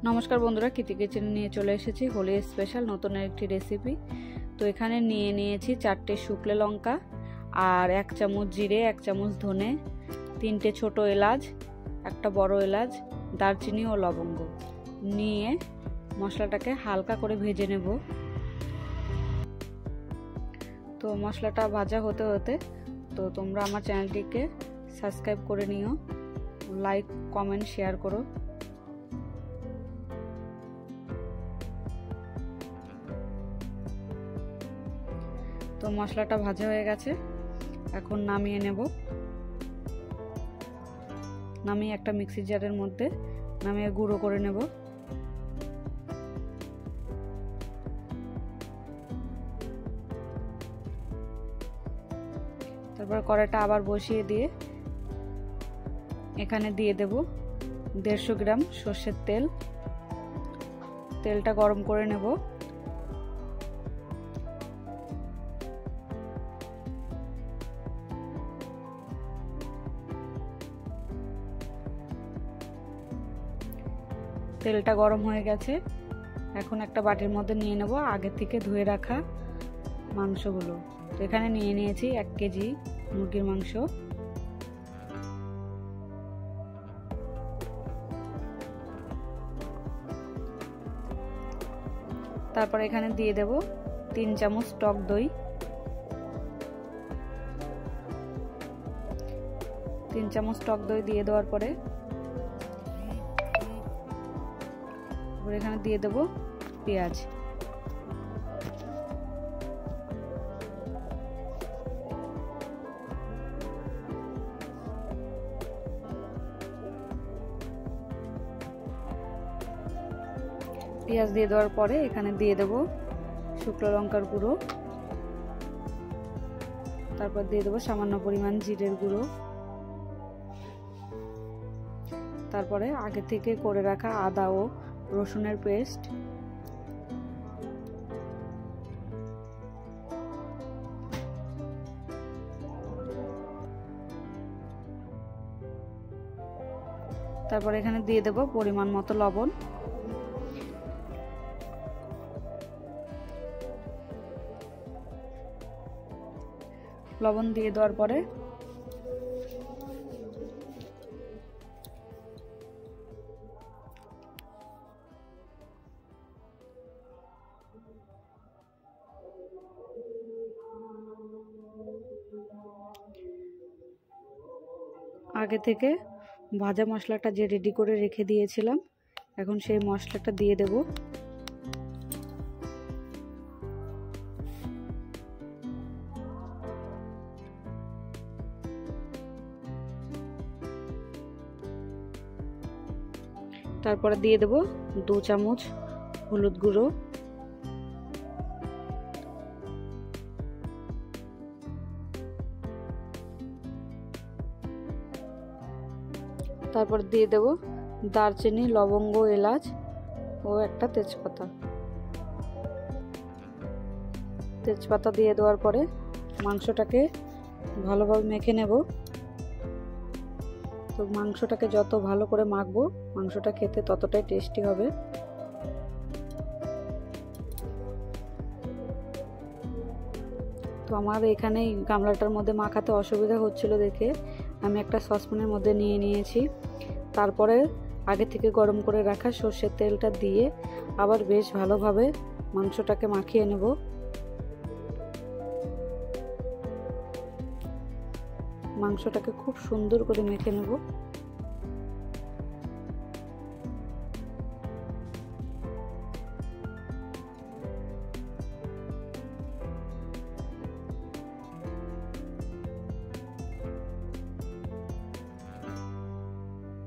নমস্কার বন্ধুরা, কৃতি কিচেনে নিয়ে চলে এসেছি হোলি স্পেশাল নতুন একটি রেসিপি। তো এখানে নিয়ে নিয়েছি 4টে শুকনো লঙ্কা আর 1 চামচ জিরে, 1 চামচ ধনে, 3টে ছোট এলাচ, একটা বড় এলাচ, দারচিনি ও লবঙ্গ নিয়ে মশলাটাকে হালকা করে ভেজে নেব। তো মশলাটা ভাজা হতে হতে তো তোমরা আমার চ্যানেলটিকে সাবস্ক্রাইব করে নিও, লাইক কমেন্ট শেয়ার করো। তো মশলাটা ভাজা হয়ে গেছে, এখন নামিয়ে নেব। নামিয়ে একটা মিক্সি জারের মধ্যে নামিয়ে গুঁড়ো করে নেব। তারপর কড়াইটা আবার বসিয়ে দিয়ে এখানে দিয়ে দেব 150 গ্রাম সর্ষের তেল। তেলটা গরম করে নেব। তেলটা গরম হয়ে গেছে, এখন একটা বাটির মধ্যে নিয়ে নেব আগে থেকে ধুয়ে রাখা মাংসগুলো। তো এখানে নিয়ে নিয়েছি 1 কেজি মুরগির মাংস। তারপর এখানে দিয়ে দেব 3 চামচ টক দই। 3 চামচ টক দই দিয়ে দেওয়ার পরে এখানে দিয়ে দেব পেঁয়াজ। পেঁয়াজ দিয়ে দেওয়ার পরে এখানে দিয়ে দেব শুকনো লঙ্কার গুঁড়ো, তারপর দিয়ে দেব সামান্য পরিমাণ জিরের গুঁড়ো, তারপরে আগে থেকে করে রাখা আদা ও রসুনের পেস্ট, তারপর এখানে দিয়ে দেব পরিমাণ মতো লবণ। লবণ দিয়ে দেওয়ার পরে আগে থেকে ভাজা মশলাটা যে রেডি করে রেখে দিয়েছিলাম, এখন সেই মশলাটা দিয়ে দেব। তারপরে দিয়ে দেব 2 চামচ হলুদ গুঁড়ো, তারপর দিয়ে দেব দারচিনি, লবঙ্গ, এলাচ ও একটা তেজপাতা দিয়ে দেওয়ার পরে মাংসটাকে ভালোভাবে মেখে নেব। তো মাংসটাকে যত ভালো করে মাখবো মাংসটা খেতে ততটাই টেস্টি হবে। তো আমার এখানে গামলাটার মধ্যে মাখাতে অসুবিধা হচ্ছিল দেখে আমি একটা সসপ্যানের মধ্যে নিয়ে নিয়েছি। তারপরে আগে থেকে গরম করে রাখা সর্ষের তেলটা দিয়ে আবার বেশ ভালোভাবে মাংসটাকে মাখিয়ে নেব। মাংসটাকে খুব সুন্দর করে মেখে নেব।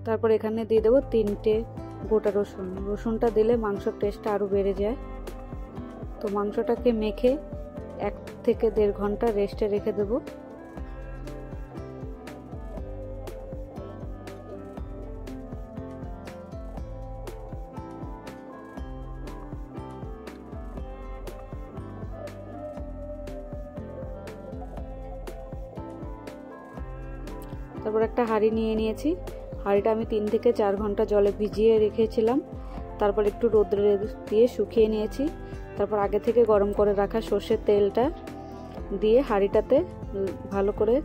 তারপর এখানে দিয়ে দেবো 3টে গোটা রসুন। রসুনটা দিলে মাংসের টেস্টটা আরও বেড়ে যায়। তো মাংসটাকে মেখে 1 থেকে 1.5 ঘন্টা রেস্টে রেখে দেব। তারপর একটা হাঁড়ি নিয়ে নিয়েছি। হাঁড়িটা আমি 3 থেকে 4 ঘন্টা জলে ভিজিয়ে রেখেছিলাম। তারপর একটু রোদ্রে দিয়ে শুকিয়ে নিয়েছি। তারপর আগে থেকে গরম করে রাখা সর্ষের তেলটা দিয়ে হাঁড়িটাতে ভালো করে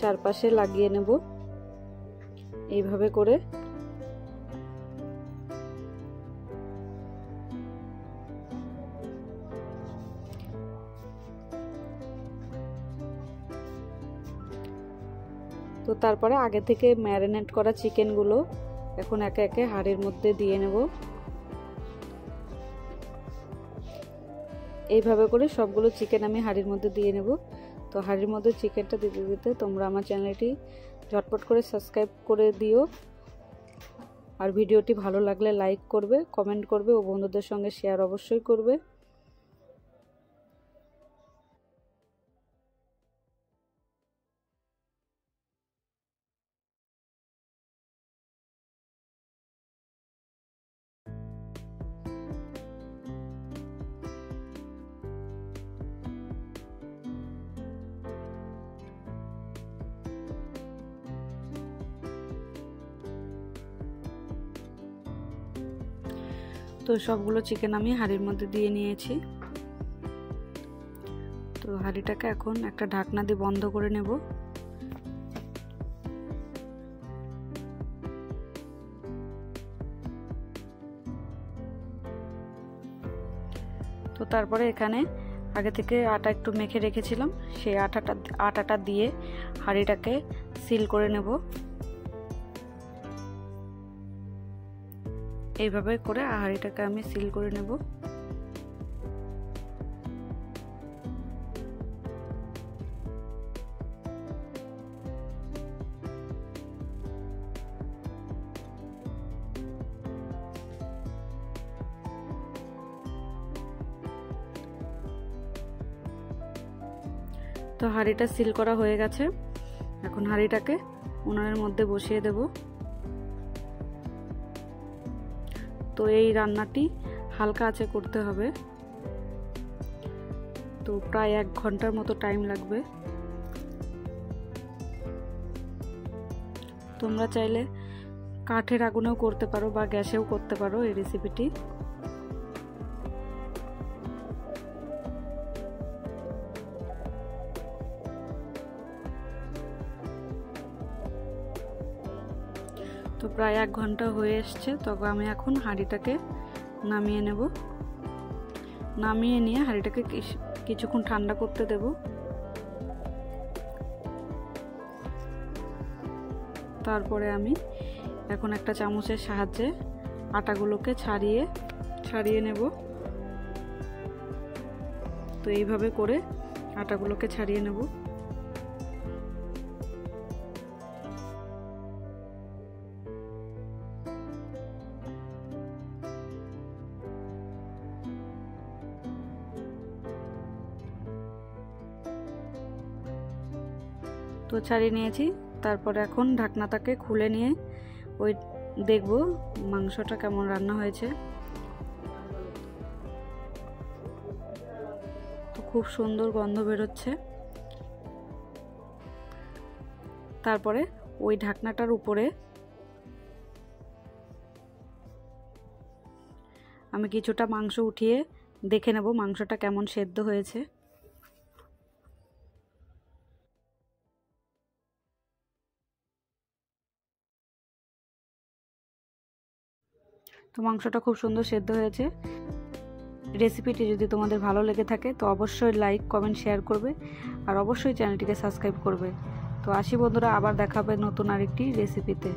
চারপাশে লাগিয়ে নেব এইভাবে করে। তো তারপরে আগে থেকে ম্যারিনেট করা চিকেনগুলো এখন একে একে হাঁড়ির মধ্যে দিয়ে নেব। এইভাবে করে সবগুলো চিকেন আমি হাঁড়ির মধ্যে দিয়ে নেব। তো হাঁড়ির মধ্যে চিকেনটা দিতে দিতে তোমরা আমার চ্যানেলটি ঝটপট করে সাবস্ক্রাইব করে দিও। আর ভিডিওটি ভালো লাগলে লাইক করবে, কমেন্ট করবে ও বন্ধুদের সঙ্গে শেয়ার অবশ্যই করবে। তো সবগুলো চিকেন আমি হাঁড়ির মধ্যে দিয়ে নিয়েছি। তো হাঁড়িটাকে এখন একটা ঢাকনা দিয়ে বন্ধ করে নেব। তো তারপরে এখানে আগে থেকে আটা একটু মেখে রেখেছিলাম, সেই আটাটা দিয়ে হাঁড়িটাকে সিল করে নেব। এইভাবে করে হাঁড়িটাকে আমি সিল করে নেব। তো হাঁড়িটা সিল করা হয়ে গেছে। এখন হাঁড়িটাকে উনানের মধ্যে বসিয়ে দেব। তো এই রান্নাটি হালকা আঁচে করতে হবে। তো প্রায় 1 ঘন্টার মতো টাইম লাগবে। তোমরা চাইলে কাঠের আগুনেও করতে পারো বা গ্যাসেও করতে পারো এই রেসিপিটি। তো প্রায় 1 ঘন্টা হয়ে এসছে। তবে আমি এখন হাঁড়িটাকে নামিয়ে নেব। নামিয়ে নিয়ে হাঁড়িটাকে কিছুক্ষণ ঠান্ডা করতে দেব। তারপরে আমি এখন একটা চামচের সাহায্যে আটাগুলোকে ছাড়িয়ে নেব। তো এইভাবে করে আটাগুলোকে ছাড়িয়ে নেব। তো ছাড়িয়ে নিয়েছি। তারপরে এখন ঢাকনাটাকে খুলে নিয়ে দেখব মাংসটা কেমন রান্না হয়েছে। তো খুব সুন্দর গন্ধ বেরোচ্ছে। তারপরে ওই ঢাকনাটার উপরে আমি কিছুটা মাংস উঠিয়ে দেখে নেব মাংসটা কেমন সেদ্ধ হয়েছে। তো মাংসটা খুব সুন্দর সেদ্ধ হয়েছে। রেসিপিটি যদি তোমাদের ভালো লেগে থাকে তো অবশ্যই লাইক, কমেন্ট, শেয়ার করবে আর অবশ্যই চ্যানেলটিকে সাবস্ক্রাইব করবে। তো আসি বন্ধুরা, আবার দেখা হবে নতুন আরেকটি রেসিপিতে।